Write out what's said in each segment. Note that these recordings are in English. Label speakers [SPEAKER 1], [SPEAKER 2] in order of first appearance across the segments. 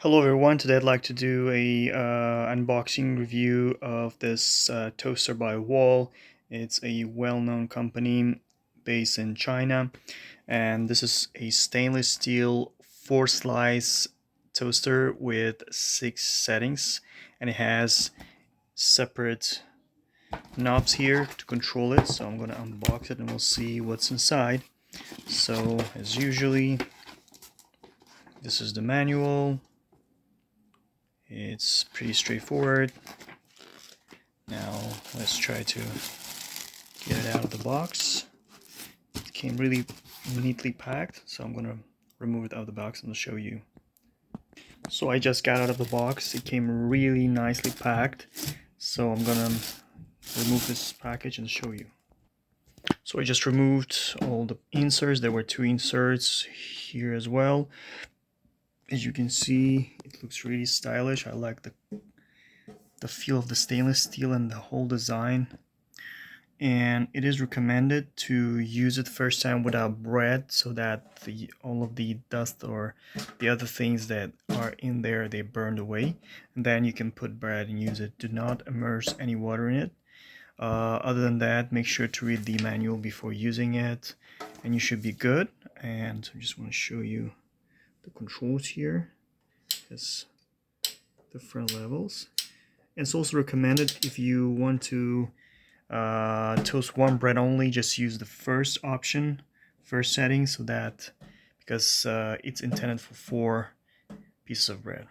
[SPEAKER 1] Hello everyone, today I'd like to do a unboxing review of this toaster by Wall. It's a well-known company based in China, and this is a stainless steel 4-slice toaster with 6 settings, and it has separate knobs here to control it. So I'm gonna unbox it and we'll see what's inside. So as usually, this is the manual. It's pretty straightforward. Now let's try to get it out of the box. It came really neatly packed, so I'm gonna remove it out of the box and I'll show you. So I just got out of the box. It came really nicely packed, so I'm gonna remove this package and show you. So I just removed all the inserts. There were 2 inserts here as well. As you can see, it looks really stylish. I like the feel of the stainless steel and the whole design. And it is recommended to use it first time without bread, so that all of the dust or the other things that are in there, they burned away, and then you can put bread and use it. Do not immerse any water in it. Other than that, make sure to read the manual before using it and you should be good. And I just want to show you the controls here. It's different levels. And it's also recommended, if you want to toast one bread only, just use the first option, first setting, so that because it's intended for 4 pieces of bread.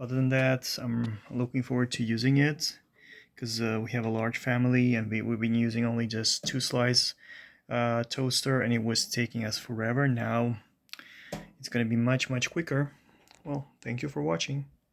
[SPEAKER 1] Other than that, I'm looking forward to using it because we have a large family and we've been using only just 2-slice toaster, and it was taking us forever. Now it's going to be much quicker. Well, thank you for watching.